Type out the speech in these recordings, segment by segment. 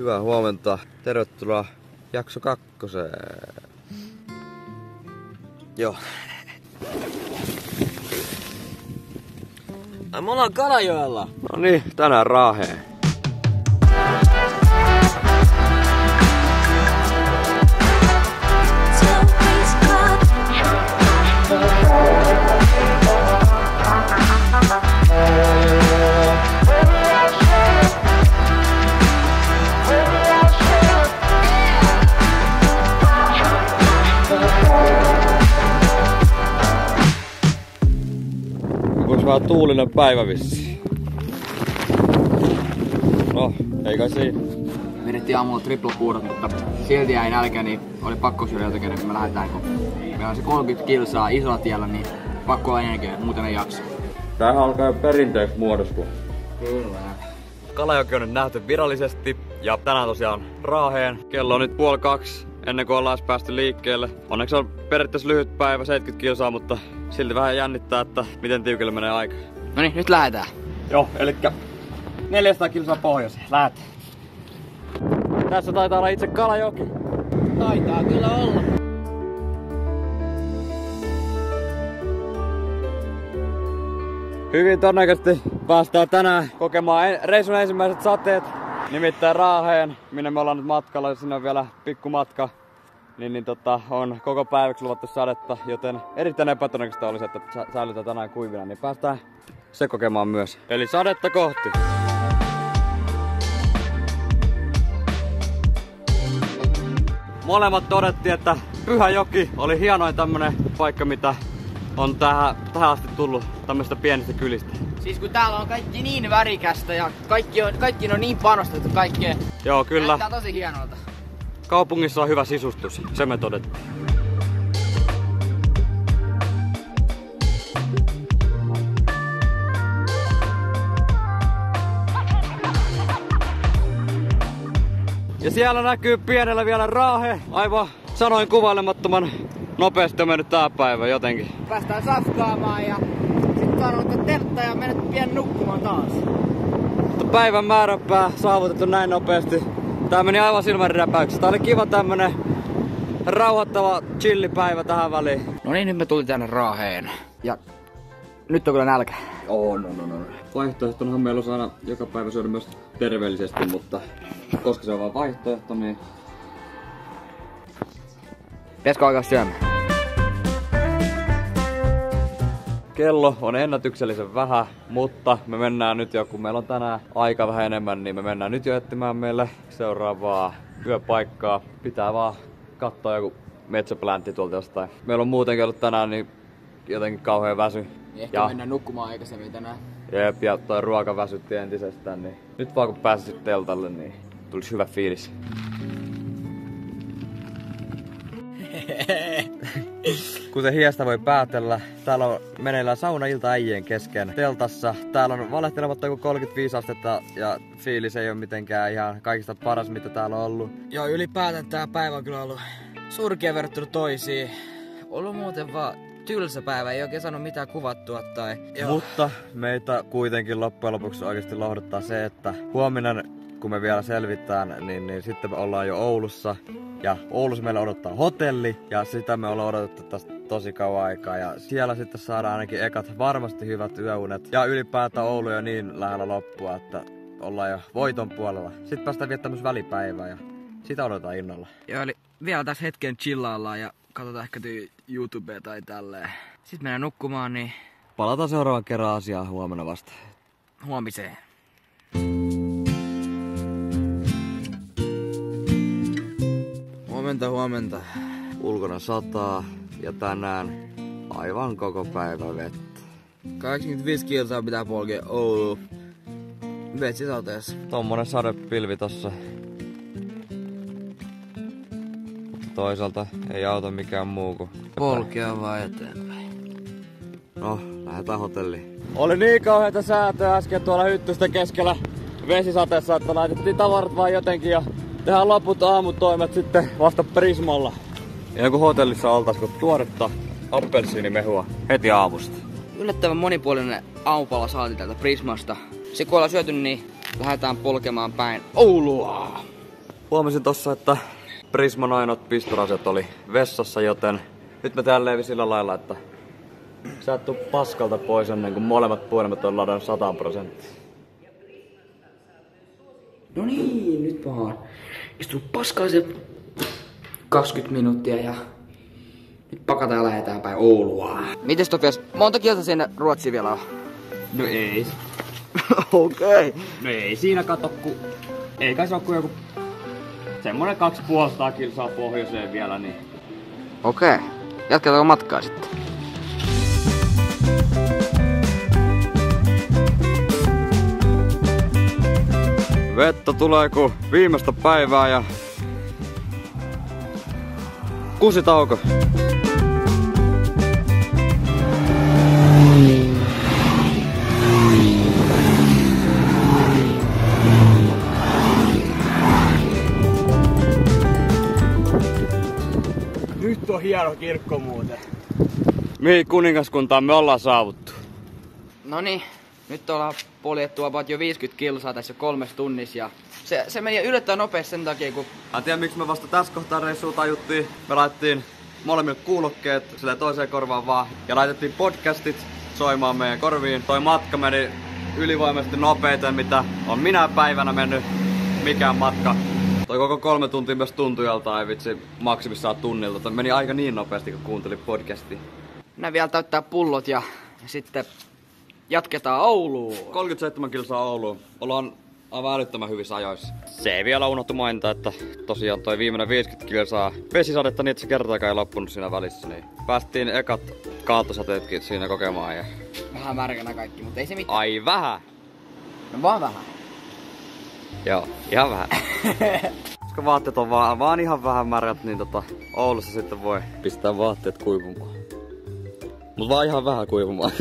Hyvää huomenta. Tervetuloa jakso 2. Joo. Ai me ollaan Kalajoella. No niin, tänään Raaheen. Onko vähän tuulinen päivä vissiin? No, ei kai siinä. Vedettiin aamulla triplapuudot, mutta silti jäi nälkä, niin oli pakko syödä jotakin, kun me lähdetään. Kun meillä on se 30 kilsaa isolla tiellä, niin pakko olla ennenkin, muuten ei jaksa. Tämähän alkaa jo perinteeksi muodostua. Kyllä. Kalajoki on nyt nähty virallisesti ja tänään tosiaan Raaheen. Kello on nyt 1:30 ennen kuin ollaan päästy liikkeelle. Onneksi on periaatteessa lyhyt päivä, 70 kilsaa, mutta silti vähän jännittää, että miten tiukille menee aika. No niin, nyt lähdetään. Joo, elikkä 400 kilsaa pohjoiseen. Lähdetään. Tässä taitaa olla itse Kalajoki. Taitaa kyllä olla. Hyvin todennäköisesti päästään tänään kokemaan reissun ensimmäiset sateet. Nimittäin Raaheen, minne me ollaan nyt matkalla, sinne on vielä pikku matka. On koko päiväksi luvattu sadetta, joten erittäin epätodennäköistä olisi, että säilytään tänään kuivina, niin päästään se kokemaan myös. Eli sadetta kohti. Molemmat todettiin, että Pyhäjoki oli hienoin tämmönen paikka, mitä on tähän asti tullut tämmöistä pienistä kylistä. Siis kun täällä on kaikki niin värikästä ja kaikki on niin panostettu kaikkeen. Joo, kyllä. Näyttää tosi hienolta. Kaupungissa on hyvä sisustus, se me todettiin. Ja siellä näkyy pienellä vielä Raahe. Aivan sanoin kuvailemattoman nopeasti on mennyt tää päivä jotenkin. Päästään safkaamaan ja sitten saadaan teltta ja mennä pian nukkumaan taas. Mutta päivän määränpää saavutettu näin nopeasti. Tää meni aivan silmänräpäyksessä. Tää oli kiva tämmönen rauhoittava chillipäivä tähän väliin. No niin, nyt me tuli tänne Raaheen. Ja nyt on kyllä nälkä. No. Vaihtoehtonahan meillä on aina joka päivä syödä myös terveellisesti, mutta koska se on vaan vaihtoehto, niin... Pitäisikö alkaa syömään? Kello on ennätyksellisen vähän, mutta me mennään nyt jo, kun meillä on tänään aika vähän enemmän, niin me mennään nyt jo etsimään meille seuraavaa yöpaikkaa. Pitää vaan katsoa joku metsäpläntti tuolta jostain. Meillä on muutenkin ollut tänään niin jotenkin kauhean väsy. Ehkä mennään nukkumaan aikaisemmin tänään. Jep, ja toi ruoka väsytti entisestään, niin nyt vaan kun pääsisit teltalle, niin tulisi hyvä fiilis. Kuten hiestä voi päätellä, täällä on meneillään saunailta äijien kesken teltassa. Täällä on valehtelematta joku 35 astetta ja fiilis ei ole mitenkään ihan kaikista paras mitä täällä on ollut. Joo, ylipäätään tää päivä on kyllä ollut surkea verrattuna toisiin. Ollut muuten vaan tylsä päivä, ei oikein saanut mitään kuvattua tai... Joo. Mutta meitä kuitenkin loppujen lopuksi oikeasti lohduttaa se, että huomenna kun me vielä selvitään, niin sitten me ollaan jo Oulussa. Ja Oulussa meillä odottaa hotelli ja sitä me ollaan odotettu tästä tosi kauan aikaa. Ja siellä sitten saadaan ainakin ekat varmasti hyvät yöunet. Ja ylipäätään Oulu jo niin lähellä loppua, että ollaan jo voiton puolella. Sitten päästään viettämään myös välipäivää ja sitä odotetaan innolla. Joo, eli vielä tässä hetken chillaillaan ja katsotaan ehkä YouTubea tai tälleen. Sitten mennään nukkumaan, niin... Palataan seuraavan kerran asiaan huomenna vasta. Huomiseen. Huomenta. Ulkona sataa ja tänään aivan koko päivä vettä. 85 kilsaa pitää polkea Oulu. Vetsisateessa. Tommonen sadepilvi tossa. Mutta toisaalta ei auta mikään muu kuin... Polkea vaan eteenpäin. No, lähdetään hotelliin. Oli niin kauheita säätöä äsken tuolla hyttysten keskellä vesisateessa, että laitettiin tavarat vaan jotenkin ja tehdään loput aamutoimet sitten vasta Prismalla. Ja kun hotellissa oltais, kun tuoretta appelsiinimehua heti aamusta. Yllättävän monipuolinen aamupala saatiin täältä Prismasta. Se kun ollaan syöty, niin lähdetään polkemaan päin Oulua. Huomasin tossa, että Prisman ainoat pistoraset oli vessassa, joten nyt mä tälleen sillä lailla, että sä et tuu paskalta pois ennen kuin molemmat puhelimet on ladannut 100%. No niin, nyt mä oon istunut paskaa se 20 minuuttia ja nyt pakataan ja lähetään päin Oulua. Mites Topias, monta kieltä sinne Ruotsiin vielä on? No ei. Okei. No ei siinä kato, kun ei kai se oo kuin joku semmonen 250 kilsaa pohjoiseen vielä, niin Okei. Jatketaanko matkaa sitten? vettä tulee kuin viimeistä päivää ja kusitauko. Nyt on hieno kirkko muuten. Mihin kuningaskuntaan me ollaan saavuttu? Noniin, nyt ollaan poljettu about jo 50 kilsaa tässä 3 tunnissa ja se meni yllättäen nopeasti sen takia kun... Mä en tiedä miksi me vasta tässä kohtaa reissua tajuttiin. Me laitettiin molemmille kuulokkeet sille toiseen korvaan vaan ja laitettiin podcastit soimaan meidän korviin. Toi matka meni ylivoimaisesti nopeiten mitä on minä päivänä mennyt mikään matka. Toi koko 3 tuntia myös tuntui joltain vitsi maksimissaan tunnilta. Toi meni aika niin nopeasti kun kuuntelin podcastia. Nää vielä täyttää pullot ja sitten jatketaan Ouluun. 37 kilsaa Ouluun. Ollaan aivan älyttömän hyvissä ajoissa. Se ei vielä unohtu mainita, että tosiaan toi viimeinen 50 kilsaa vesisadetta niin, että se kertaakaan ei loppunut siinä välissä. Niin päästiin ekat kaatosateetkin siinä kokemaan. Ja... Vähän märkänä kaikki, mutta ei se mitään. Ai vähän? No vaan vähän. Joo, ihan vähän. Koska vaatteet on vaan ihan vähän märät, niin Oulussa sitten voi pistää vaatteet kuivumaan. Mut vaan ihan vähän kuivumaan.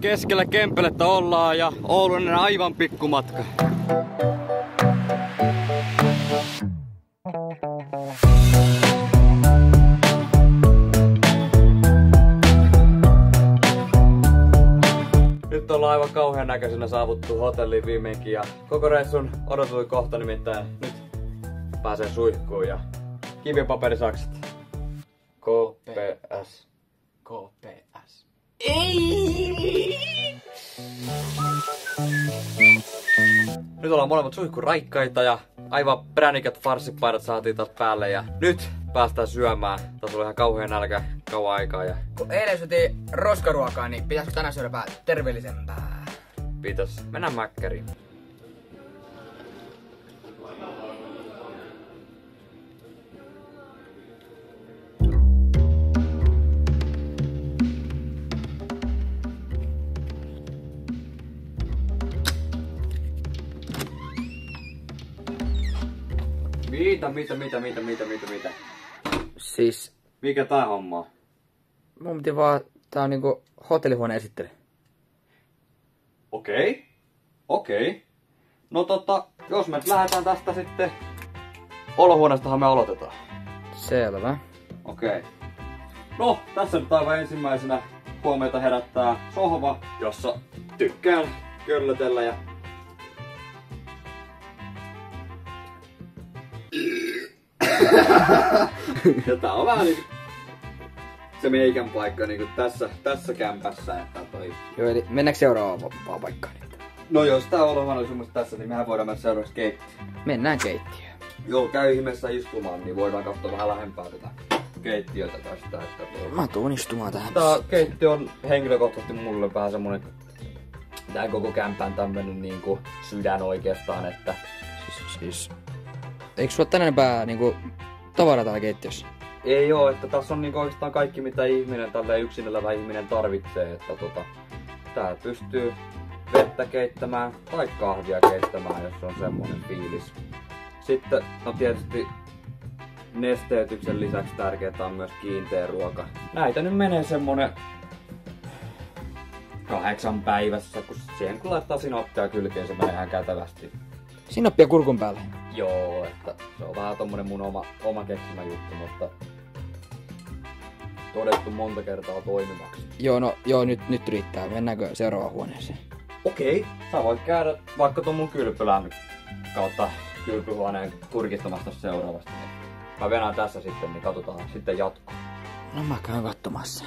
Keskellä Kempelettä ollaan ja Oulun on aivan pikkumatka. Nyt ollaan aivan kauhean näköisenä saavuttu hotelliin viimeinkin ja koko reissun odotui kohta nimittäin nyt pääsee suihkuun ja kivipaperisakset. KPS. KPS. Ei! Nyt ollaan molemmat suihkuraikkaita ja aivan pränikät farssipaidat saatiin taas päälle ja nyt päästään syömään. Tässä oli ihan kauhean nälkä kauan aikaa ja... Kun eilen syötiin roskaruokaa, niin pitäisikö tänään syödä vähän terveellisempää? Pitäis mennä mäkkäriin. Mitä? Siis... Mikä tää homma on? Mun piti vaan... Tää on niinku hotellihuoneen esittely. Okei. No jos me nyt lähdetään tästä sitten... Olohuoneestahan me aloitetaan. Selvä. Okei. No, tässä nyt aivan ensimmäisenä huomiota herättää sohva, jossa tykkään köllötellä ja... ja tää on vähän niinku se meikän paikka niinku tässä kämpässä, että toi... Joo, eli mennäänkö seuraavaan paikkaan nyt? No jos tää olohuone oli sun tässä, niin mehän voidaan mennä seuraavaksi keittiöön. Mennään keittiöön. Joo, käy ihmeessä istumaan, niin voidaan katsoa vähän lähempää tätä keittiötä tästä. Että Mä tuun istumaan tähän. tää keittiö on henkilökohtaisesti mulle vähän semmonen... Tää koko kämpän tämmönen niinku sydän oikeastaan, että... Siis... Eikö sulla tänään niinku tavaraa täällä keittiössä? Ei oo, että tässä on niinku oikeastaan kaikki mitä ihminen, tälleen yksin elävä ihminen tarvitsee, että tää pystyy vettä keittämään tai kahvia keittämään, jos on semmonen fiilis. Sitten no tietysti nesteytyksen lisäksi tärkeää on myös kiinteä ruoka. Näitä nyt menee semmonen 8 päivässä, kun siihen kun laittaa sinappia kylkeen se menee ihan kätevästi. Sinappia kurkun päälle. Joo, että se on vähän tommonen mun oma keksimä juttu, mutta todettu monta kertaa toimivaksi. Joo, nyt riittää. Mennäänkö seuraavaan huoneeseen? Okei. Sä voit käydä vaikka tuon mun kylpylän kautta kylpyhuoneen kurkistamasta seuraavasti. Niin mä venään tässä sitten, niin katsotaan sitten jatko. No mä käyn katsomassa.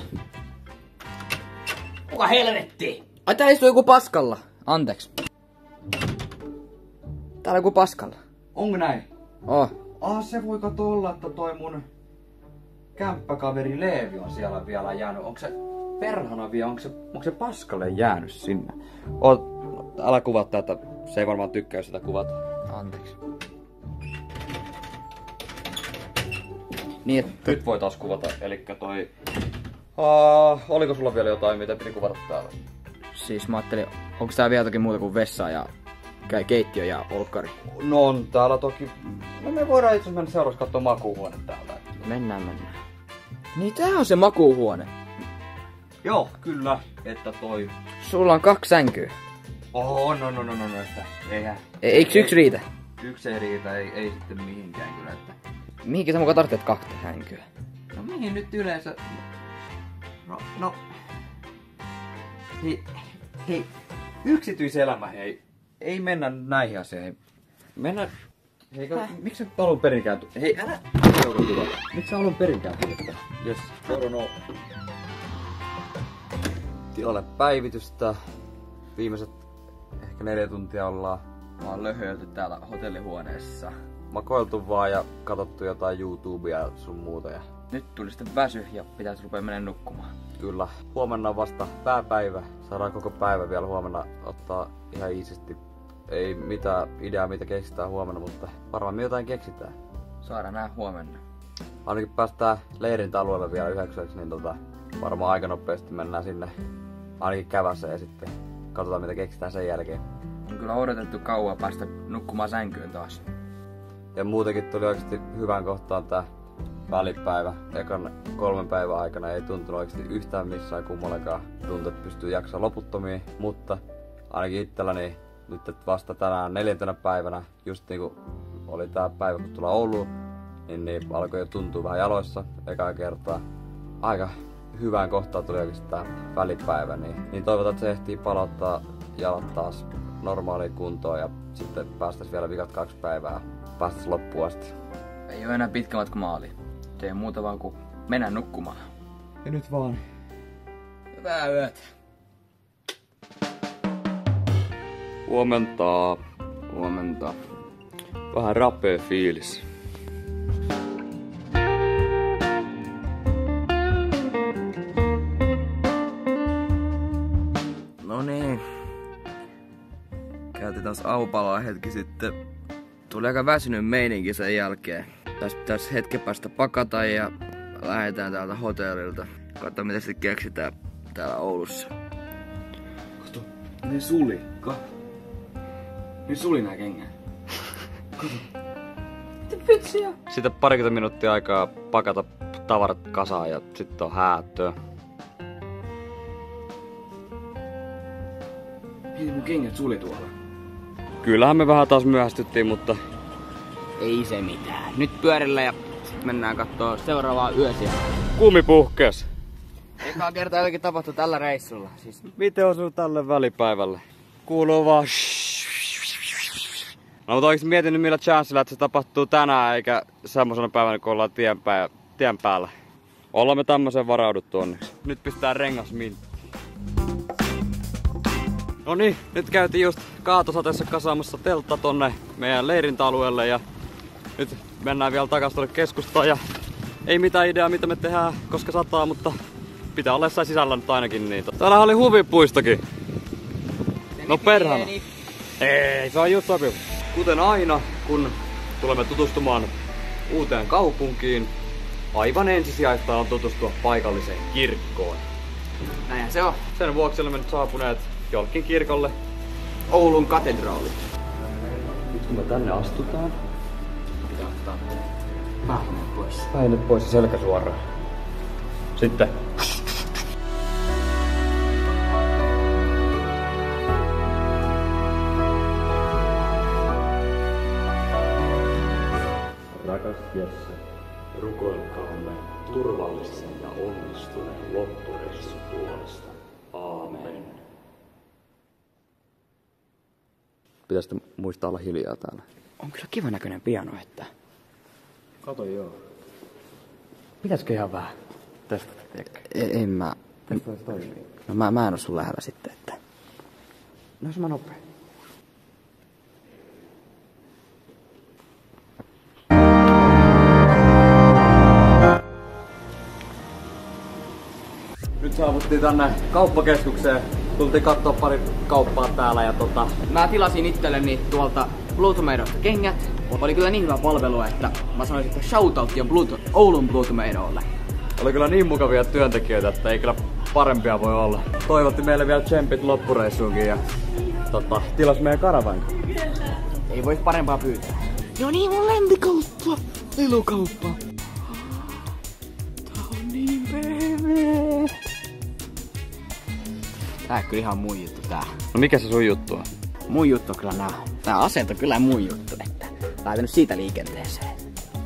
Kuka helvetti? Ai tää istuu joku paskalla. Anteeksi. Täällä joku paskalla. Onko näin? Oh. Se voi kato olla, että toi mun kämppäkaveri Leevi on siellä vielä jäänyt. Onko se perhana vielä, onko se paskalle jäänyt sinne? Älä kuvaa tätä, se ei varmaan tykkää sitä kuvata. Anteeksi. Niin, että... Nyt voi taas kuvata, elikkä toi... oliko sulla vielä jotain, mitä piti kuvata täällä? Siis mä ajattelin, onko tää vielä jotakin muuta kuin vessa ja keittiö ja olkkari? No on täällä toki... No me voidaan itse asiassa mennä seuraavaksi katsoa makuuhuone täältä. Mennään. Niin tää on se makuuhuone. Joo, kyllä, että toi... Sulla on 2 sänkyä. No, että eihän... Eikö yksi riitä? Yksi ei riitä, ei sitten mihinkään kyllä, että... Mihinkä sä mukaan tarvitset 2 sänkyä? No mihin nyt yleensä... No... Hei, yksityiselämä, hei. Ei mennä näihin asioihin. Mennä... Hei, miksi sä alun perinkään... Hei, älä... Miksi sä alun perinkään tullut? Jes, no. Tilalle päivitystä. Viimeiset ehkä 4 tuntia ollaan. Mä oon löhöilty täällä hotellihuoneessa. Makoiltu vaan ja katsottu jotain YouTubea ja sun muuta. Ja... Nyt tuli sitten väsy ja pitäisi rupea mennä nukkumaan. Kyllä. Huomenna on vasta pääpäivä. Saadaan koko päivä vielä huomenna ottaa ihan iisisti. Ei mitään ideaa mitä keksitään huomenna, mutta varmaan me jotain keksitään. Saadaan nää huomenna. Ainakin päästään leirintäalueelle vielä 9, niin varmaan aika nopeasti mennään sinne ainakin kävässä ja sitten katsotaan mitä keksitään sen jälkeen. On kyllä odotettu kauan päästä nukkumaan sänkyyn taas. Ja muutenkin tuli oikeasti hyvän kohtaan tää välipäivä. Ekan 3 päivän aikana ei tuntunut oikeasti yhtään missään kummallekaan. Tuntui, että pystyy jaksaa loputtomiin, mutta ainakin itselläni nyt vasta tänään 4. päivänä, just niinku oli tää päivä kun tulla Ouluun, niin alkoi jo tuntua vähän jaloissa ekaa kertaa. Aika hyvään kohtaan tuli oikeasti tää välipäivä, niin toivotaan, että se ehtii palauttaa jalat taas normaaliin kuntoon ja sitten päästäis vielä vikat 2 päivää päästäis loppuun asti. Ei oo enää pitkä matka maaliin. Ei muuta vaan kuin mennä nukkumaan. Ja nyt vaan. Hyvää yötä. Huomenta. Huomenta. Vähän rapea fiilis. No niin. Käytiin taas aupalaa hetki sitten. Tuli aika väsynyt meininki sen jälkeen. Tässä pitäisi hetken päästä pakata ja lähdetään täältä hotellilta. Katsotaan mitä sitten keksitään täällä Oulussa. Kato, ne suli. Ne suli nää kengät. Mitä vitsiä? Sitten parikymmentä minuuttia aikaa pakata tavarat kasaan ja sitten on häätöä. Hei, mun kengät suli tuolla. Kyllähän me vähän taas myöhästyttiin, mutta... Ei se mitään. Nyt pyörillä ja sit mennään kattoo seuraavaa yösiä. Kumi puhkes. Ekaa kertaa jotenkin tapahtui tällä reissulla. Siis... Miten osuu tälle välipäivälle? Kuuluu vaan... No mutta oikeesti mietin nyt millä chanssilla, että se tapahtuu tänään eikä semmosena päivänä kun ollaan tien päällä. Ollaan me tämmöiseen varauduttu onneksi. Nyt pistää rengas minttiin. No niin, nyt käytiin just kaatosateessa kasaamassa teltta tonne meidän leirintäalueelle ja nyt mennään vielä takas tuonne keskustaan ja ei mitään ideaa mitä me tehdään koska sataa, mutta pitää olla jossain sisällä nyt ainakin niitä. Täällä oli huvipuistokin. No perhana. Ei, se on just sopiva. Kuten aina, kun tulemme tutustumaan uuteen kaupunkiin, aivan ensisijaista on tutustua paikalliseen kirkkoon. Näinhän se on. Sen vuoksi olemme nyt saapuneet jollekin kirkolle. Oulun katedraali. Nyt kun me tänne astutaan, Pitää ottaa pähnet pois. päinet pois ja selkä suoraan. Sitten. Rakas Jesse, rukoilkaamme turvallisen ja onnistuneen loppureissun puolesta. Aamen. Pitäisi muistaa olla hiljaa täällä. On kyllä kivan näköinen piano, että... Kato joo. Pitäisikö ihan vähän testata, tiedäkö? En mä... Testata se toimii. No mä en oo sun lähellä sitten, että... No jos mä nopea. Nyt saavuttiin tänne kauppakeskukseen. Tultiin kattoo pari kauppaa täällä ja Mä tilasin itselleni tuolta Bluetomadosta kengät. Oli kyllä niin hyvä palvelu, että mä sanoisin, että shoutoutti on Oulun Bluetomadolle. oli kyllä niin mukavia työntekijöitä, että ei kyllä parempia voi olla. Toivotti meille vielä tsempit loppureissuunkin ja tilas meidän karavan. Ei vois parempaa pyytää. No niin, mun lempikauppa! Lelukauppa! Tää on niin pehmeä! Tää on kyllä ihan mun juttu tää. No mikä se sun juttu on? Mun juttu on kyllä nää aseet on kyllä mun juttu, että laitan nyt siitä liikenteeseen.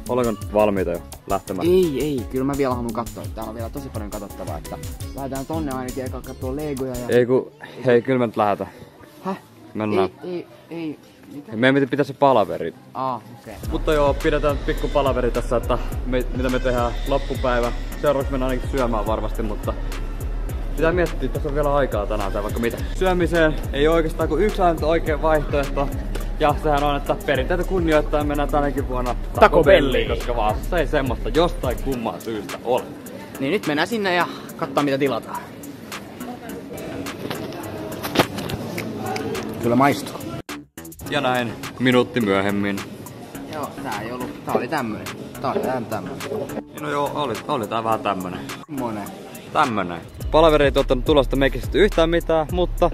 Ollaanko nyt valmiita jo lähtemään? Ei, kyllä mä vielä haluan katsoa. Täällä on vielä tosi paljon katsottavaa, että lähdetään tonne ainakin eka kattoo Legoja ja... Hei, kyllä me nyt lähdetään. Häh? Mennään. Ei. Mitä? Meidän pitää se palaveri. Okei. Mutta joo, pidetään pikku palaveri tässä, että mitä me tehdään loppupäivä. Seuraavaksi mennään ainakin syömään varmasti, mutta pitää miettiä, tässä on vielä aikaa tänään tai vaikka mitä. Syömiseen ei oikeastaan kuin yksi ainut oikea vaihtoehto. Ja sehän on, että perinteitä kunnioittain mennään tänäkin vuonna Taco Belliin, koska Vaasassa ei semmoista jostain kumman syystä ole. Niin nyt mennään sinne ja katsotaan mitä tilataan. Kyllä maistuu. Ja näin minuutti myöhemmin. Joo, tää oli tämmönen. Tää oli tämmönen. No joo, oli tää vähän tämmönen. Monen. Tämmönen. Palaveri ei tuottanut tulosta meikistä yhtään mitään, mutta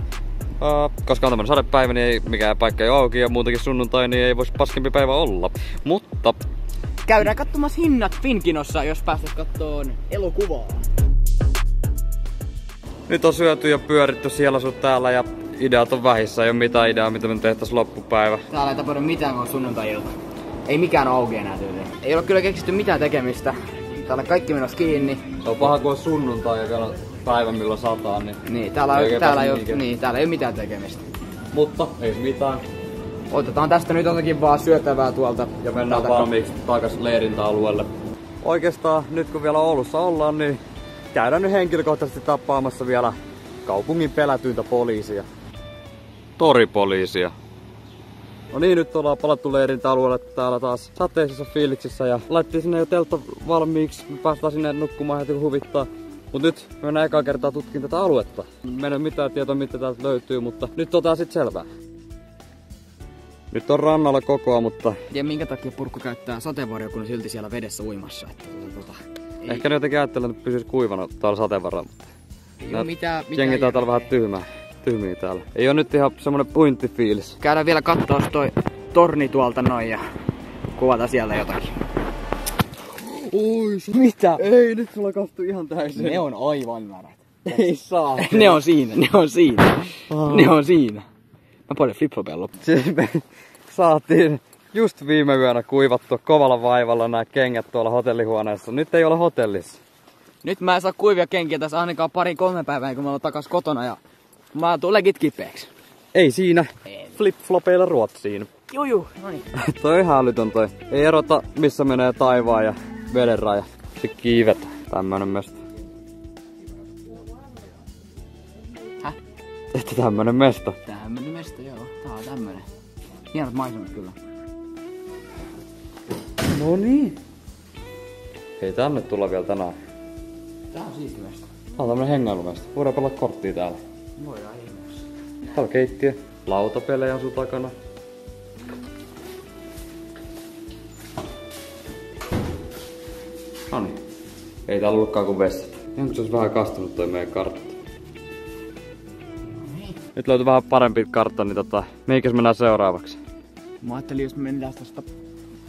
koska on tämmönen sadepäivä, niin ei mikään paikka ei auki ja muutenkin sunnuntai, niin ei voisi paskempi päivä olla. Mutta käydään katsomassa hinnat Finkinossa, jos päästäis kattoon elokuvaa. Nyt on syöty ja pyöritty siellä sun täällä ja ideat on vähissä. Ei oo mitään ideaa, mitä me tehtäis loppupäivä. Täällä ei tapahdu mitään, kun on sunnuntai-ilta. Ei mikään auki enää tyyliin. Ei ole kyllä keksitty mitään tekemistä. Täällä kaikki menossa kiinni. Se on paha, kun on sunnuntai ja vielä päivä milloin sataa, niin täällä ei ole mitään tekemistä. Mutta ei mitään. Otetaan tästä nyt jotakin vaan syötävää tuolta. Ja mennään valmiiksi takas leirintäalueelle. Oikeastaan nyt kun vielä Oulussa ollaan, niin käydään nyt henkilökohtaisesti tappaamassa vielä kaupungin pelätyintä poliisia. Toripoliisia. No niin, nyt ollaan palattu leirintäalueelle täällä taas sateisessa fiiliksissä ja laittiin sinne jo teltta valmiiksi. Me päästään sinne nukkumaan heti kun huvittaa. Mut nyt me mennään ekaa kertaa tutkin tätä aluetta. Meillä ei ole mitään tietoa mitä täältä löytyy, mutta nyt otetaan sit selvää. Nyt on rannalla kokoa, mutta... Ja minkä takia Purkku käyttää sateenvarjoa, kun on silti siellä vedessä uimassa? Että, Ehkä ne jotenkin ajattelee, että pysyis kuivana täällä sateenvarrella. Ei oo mitään jengi täällä vähän tyhmiä täällä. Ei oo nyt ihan semmonen puinttifiilis. Käydään vielä kattoo toi torni tuolta noin ja kuvata siellä jotakin. Oi, mitä? Ei, nyt sulla kastuu ihan täysin. Ne on aivan märät. Ei saa. Ne on siinä. Mä pohdin flip-flopia loppuun. Siis me saatiin just viime yönä kuivattua kovalla vaivalla nämä kengät tuolla hotellihuoneessa. Nyt ei ole hotellissa. Nyt mä en saa kuivia kenkiä tässä ainakaan 2-3 päivää, kun mä oon takas kotona ja mä tuun legit kipeäksi. Ei siinä. Flip-flopeilla Ruotsiin. Juu, noniin. Toi on ihan älytön toi. Ei erota missä menee taivaan ja veden raja. Se kiivet. Tämmönen mesta. Häh? Että tämmönen mesta. Tämmönen mesta, joo. Tää on tämmönen. Hienot maisemat kyllä. No niin. Ei tänne tulla vielä tänään. Tää on siisti mesta. Tää on tämmönen hengailumesta. Voidaan pelata korttia täällä. Voidaan ihmeessä. Täällä on keittiö. Lautapelejä asuu takana. Noniin. Ei täällä ollutkaan kuin vessat. Onko se olisi vähän kastunut toi meidän kartta? Nyt löytyi vähän parempi kartta, niin meikäs mennään seuraavaksi. Mä ajattelin, jos me mennään tosta,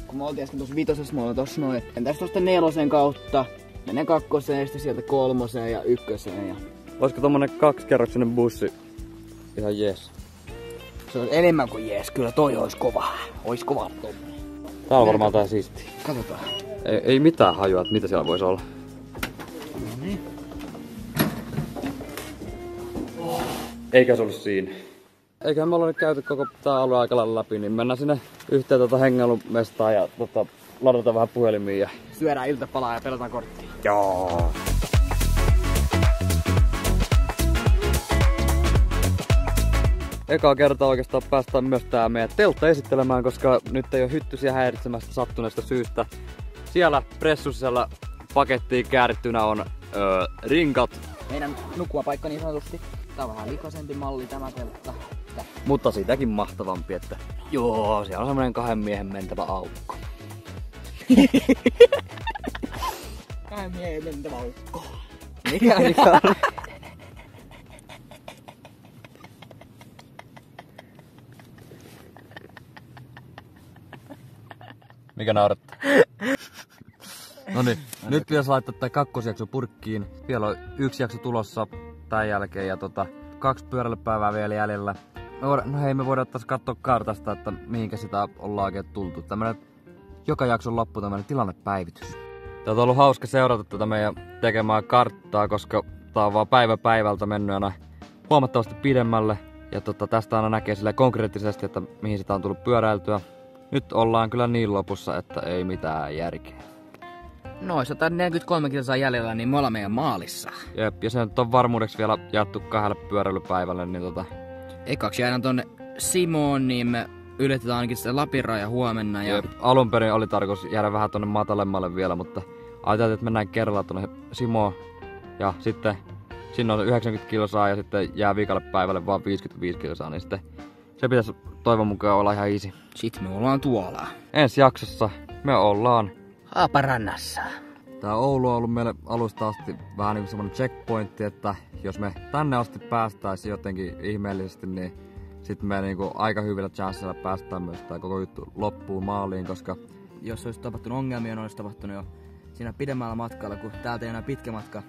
kun me oltiin äsken tuossa 5, me ollaan tossa noin, entäs tosta 4 kautta, mennään 2, sitten sieltä 3 ja 1 ja... Olisiko tommonen 2-kerroksinen bussi ihan jees? Se on enemmän kuin jees, kyllä toi ois kova. Ois kova tommonen. Tää on varmaan tää siistiä. Katsotaan. Ei mitään hajua, että mitä siellä voisi olla. No niin. Eikä se ollut siinä. eiköhän me olla nyt käyty koko tää alue aika lailla läpi, niin mennään sinne yhteen hengailumestaan ja ladataan vähän puhelimia ja syödään iltapalaa ja pelataan korttia. joo. Ekaa kertaa oikeastaan päästään myös tää meidän teltta esittelemään, koska nyt ei ole hyttysiä häiritsemästä sattuneesta syystä. Siellä pressusisällä pakettiin käärittynä on rinkat. Meidän nukkumapaikka niin sanotusti. Tää on vähän likaisempi malli tämä teltta. Mutta siitäkin mahtavampi, että joo, siellä on semmonen 2 miehen mentävä aukko. 2 miehen mentävä aukko. Mikä on? Mikä naurattaa? Noniin, nyt pitäisi laittaa tää kakkosjakso purkkiin. Vielä on 1 jakso tulossa tän jälkeen ja 2 pyöräilypäivää vielä jäljellä. Me voidaan taas katsoa kartasta, että mihinkä sitä ollaan oikein tultu. Tämmönen joka jakson loppu tämmönen tilannepäivitys. Tää on ollut hauska seurata tätä meidän tekemää karttaa, koska tää on vaan päivä päivältä mennyt aina huomattavasti pidemmälle. Ja tästä aina näkee silleen konkreettisesti, että mihin sitä on tullut pyöräiltyä. Nyt ollaan kyllä niin lopussa, että ei mitään järkeä. Noin 143 kilsaa jäljellä, niin me ollaan meidän maalissa. Jep, ja se nyt on varmuudeksi vielä jaettu 2 pyöräilypäivälle, niin Ekaksi jäädään tonne Simoon, niin me ylitetään ainakin sitä Lapinraja huomenna. Ja jep, alun perin oli tarkoitus jäädä vähän tonne matalemmalle vielä, mutta ajateltiin, että mennään kerralla tonne Simoon. Ja sitten sinne on 90 kilsaa ja sitten jää viikalle päivälle vaan 55 kilsaa, niin sitten se pitäisi toivon mukaan olla ihan easy. Sitten me ollaan tuolla. Ensi jaksossa me ollaan Haaparannassa. Tää Oulu on ollut meille alusta asti vähän niinku semmonen checkpointti, että jos me tänne asti päästäisiin jotenkin ihmeellisesti, niin sitten me niinku aika hyvillä chanceilla päästään myös tää koko juttu loppuun maaliin, koska jos olisi tapahtunut ongelmia, ne olisi tapahtunut jo siinä pidemmällä matkalla, kun täältä ei enää pitkä matka.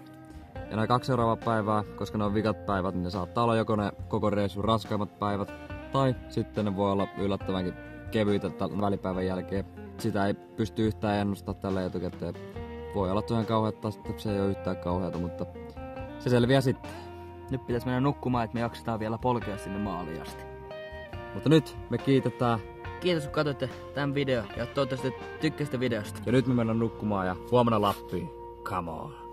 Ja nämä 2 seuraavaa päivää, koska ne on vikat päivät, niin ne saattaa olla joko ne koko reissun raskaimmat päivät, tai sitten ne voi olla yllättävänkin kevyitä välipäivän jälkeen. Sitä ei pysty yhtään ennustamaan tällä etukäteen. Voi olla ihan kauheata, sitten se ei ole yhtään kauheata, mutta se selviää sitten. Nyt pitäisi mennä nukkumaan, että me jaksetaan vielä polkea sinne maaliin asti. Mutta nyt me kiitetään. Kiitos kun katsoitte tämän videon ja toivottavasti tykkäsitte videosta. Ja nyt me mennään nukkumaan ja huomenna Lappiin. Come on.